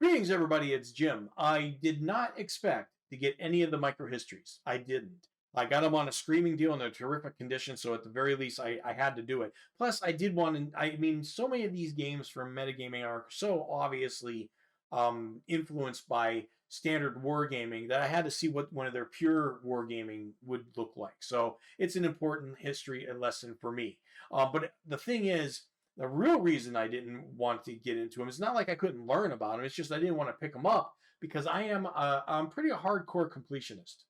Greetings, everybody. It's Jim. I did not expect to get any of the microhistories. I didn't. I got them on a screaming deal in a terrific condition, so at the very least, I had to do it. Plus, I did want to. I mean, so many of these games from metagaming are so obviously influenced by standard wargaming that I had to see what one of their pure wargaming would look like. So it's an important history lesson for me. But the thing is, the real reason I didn't want to get into them is not like I couldn't learn about them. It's just I didn't want to pick them up because I'm pretty a hardcore completionist.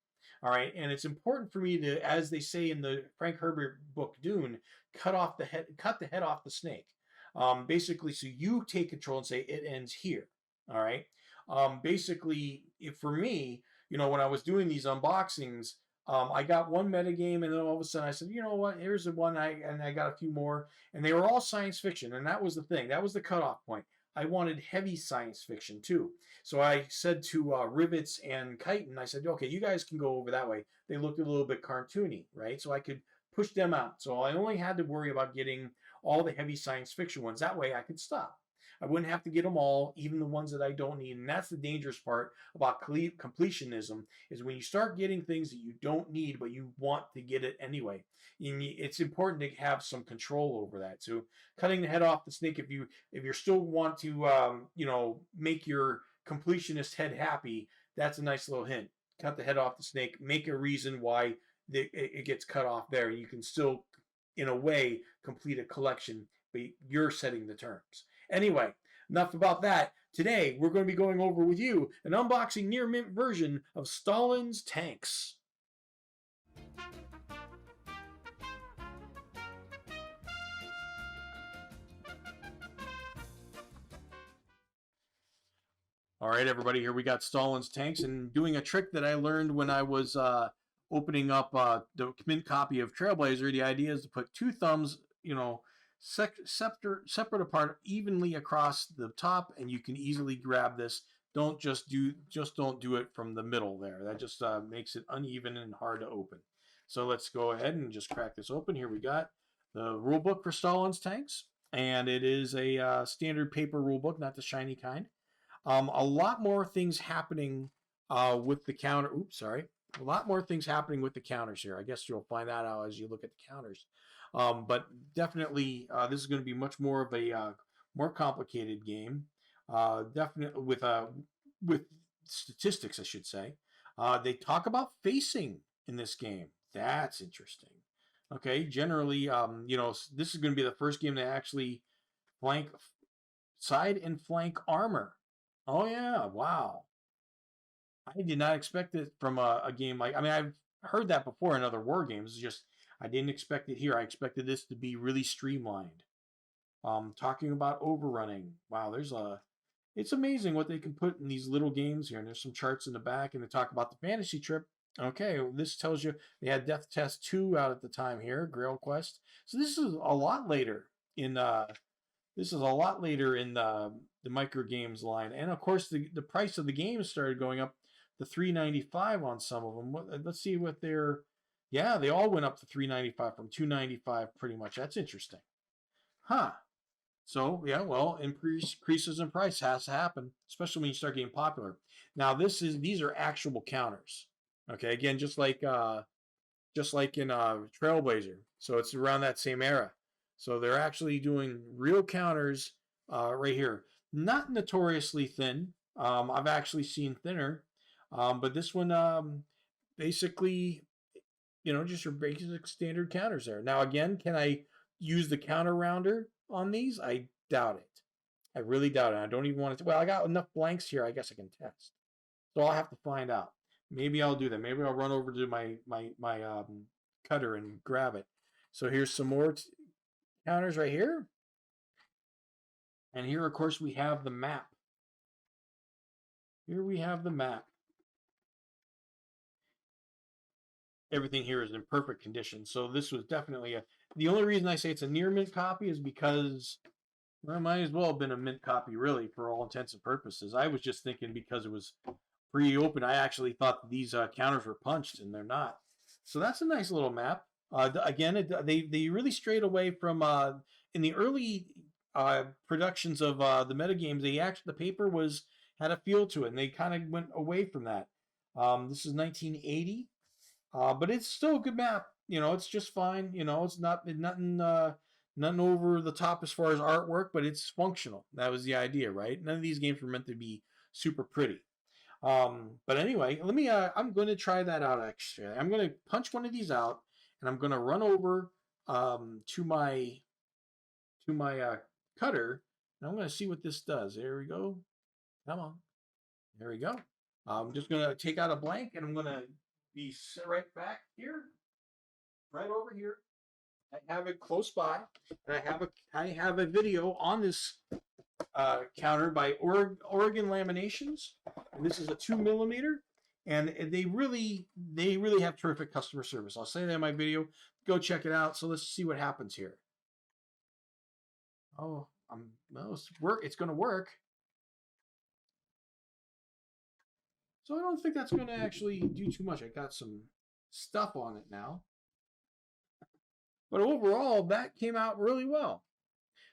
All right, and it's important for me to, as they say in the Frank Herbert book Dune, cut the head off the snake. Basically, so you take control and say it ends here. All right. Basically, if for me, when I was doing these unboxings, I got one metagame, and then all of a sudden I said, you know what? Here's the one. I got a few more, and they were all science fiction, and that was the thing. That was the cutoff point. I wanted heavy science fiction too. So I said to Rivets and Chitin, I said, okay, you guys can go over that way. They looked a little bit cartoony, right? So I could push them out. So I only had to worry about getting all the heavy science fiction ones. That way I could stop. I wouldn't have to get them all, even the ones that I don't need. And that's the dangerous part about completionism, is when you start getting things that you don't need, but you want to get it anyway. It's important to have some control over that. So cutting the head off the snake, if you still want to, make your completionist head happy, that's a nice little hint. Cut the head off the snake. Make a reason why it gets cut off there. You can still, in a way, complete a collection, but you're setting the terms. Anyway, enough about that. Today, we're going to be going over with you an unboxing near mint version of Stalin's tanks. All right, everybody, here we got Stalin's tanks, and doing a trick that I learned when I was opening up the mint copy of Trailblazer. The idea is to put two thumbs, separate apart evenly across the top, and you can easily grab this. Don't do it from the middle there. That just makes it uneven and hard to open. So let's go ahead and just crack this open. Here we got the rule book for Stalin's tanks, and it is a standard paper rule book, not the shiny kind. A lot more things happening with the counter. Oops, sorry. A lot more things happening with the counters here. I guess you'll find that out as you look at the counters. But definitely, this is going to be much more of a more complicated game. Definitely with statistics, I should say. They talk about facing in this game. That's interesting. Okay, generally, this is going to be the first game to actually flank side and flank armor. Oh yeah, wow. I did not expect it from a game like. I mean, I've heard that before in other war games. It's just I didn't expect it here. I expected this to be really streamlined. Talking about overrunning. Wow, it's amazing what they can put in these little games here. And there's some charts in the back, and they talk about the fantasy trip. Okay, well, this tells you they had Death Test 2 out at the time here, Grail Quest. So this is a lot later in the micro games line. And of course the price of the games started going up to $3.95 on some of them. Let's see what they're. Yeah, they all went up to $3.95 from $2.95 pretty much. That's interesting. Huh. So, yeah, well, increases in price has to happen, especially when you start getting popular. Now, these are actual counters. Okay, again, just like in Trailblazer. So it's around that same era. So they're actually doing real counters right here. Not notoriously thin. I've actually seen thinner. But this one basically, just your basic standard counters there. Now, again, can I use the counter rounder on these? I doubt it. I really doubt it. I don't even want to. Well, I got enough blanks here. I guess I can test. So I'll have to find out. Maybe I'll do that. Maybe I'll run over to my cutter and grab it. So here's some more counters right here. And here, of course, we have the map. Here we have the map. Everything here is in perfect condition. So this was definitely the only reason I say it's a near mint copy is because, well, it might as well have been a mint copy, really, for all intents and purposes. I was just thinking because it was pre-open, I actually thought these counters were punched, and they're not. So that's a nice little map. Again, they really strayed away from in the early productions of the metagames. The paper was had a feel to it, and they kind of went away from that. This is 1980, but it's still a good map. It's just fine. It's nothing over the top as far as artwork, but it's functional. That was the idea, right? None of these games were meant to be super pretty. But anyway, let me. I'm going to try that out. Actually, I'm going to punch one of these out, and I'm going to run over to my cutter, and I'm going to see what this does. There we go. Come on. There we go. I'm just going to take out a blank, and I'm going to be right back here, right over here. I have it close by, and I have a video on this counter by Oregon Laminations, and this is a 2mm, and they really have terrific customer service. I'll say that in my video. Go check it out. So let's see what happens here. Oh, no, it's going to work. So I don't think that's going to actually do too much. I got some stuff on it now. But overall, that came out really well.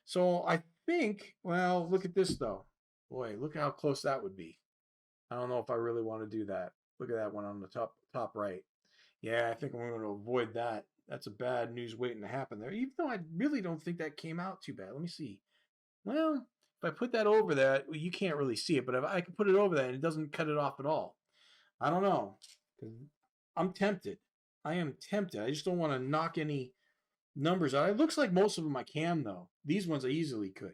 So I think, well, look at this though. Boy, look how close that would be. I don't know if I really want to do that. Look at that one on the top right. Yeah, I think I'm going to avoid that. That's a bad news waiting to happen there. Even though I really don't think that came out too bad. Let me see. Well, if I put that over that, well, you can't really see it, but if I can put it over that and it doesn't cut it off at all. I don't know. I'm tempted. I am tempted. I just don't want to knock any numbers out. It looks like most of them I can, though. These ones I easily could.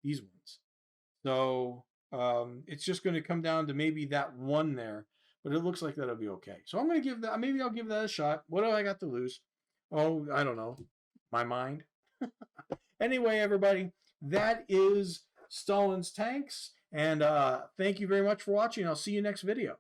These ones. So it's just going to come down to maybe that one there, but it looks like that'll be okay. So I'm going to give that, maybe I'll give that a shot. What do I got to lose? Oh, I don't know. My mind. Anyway, everybody, that is Stalin's Tanks. And thank you very much for watching. I'll see you next video.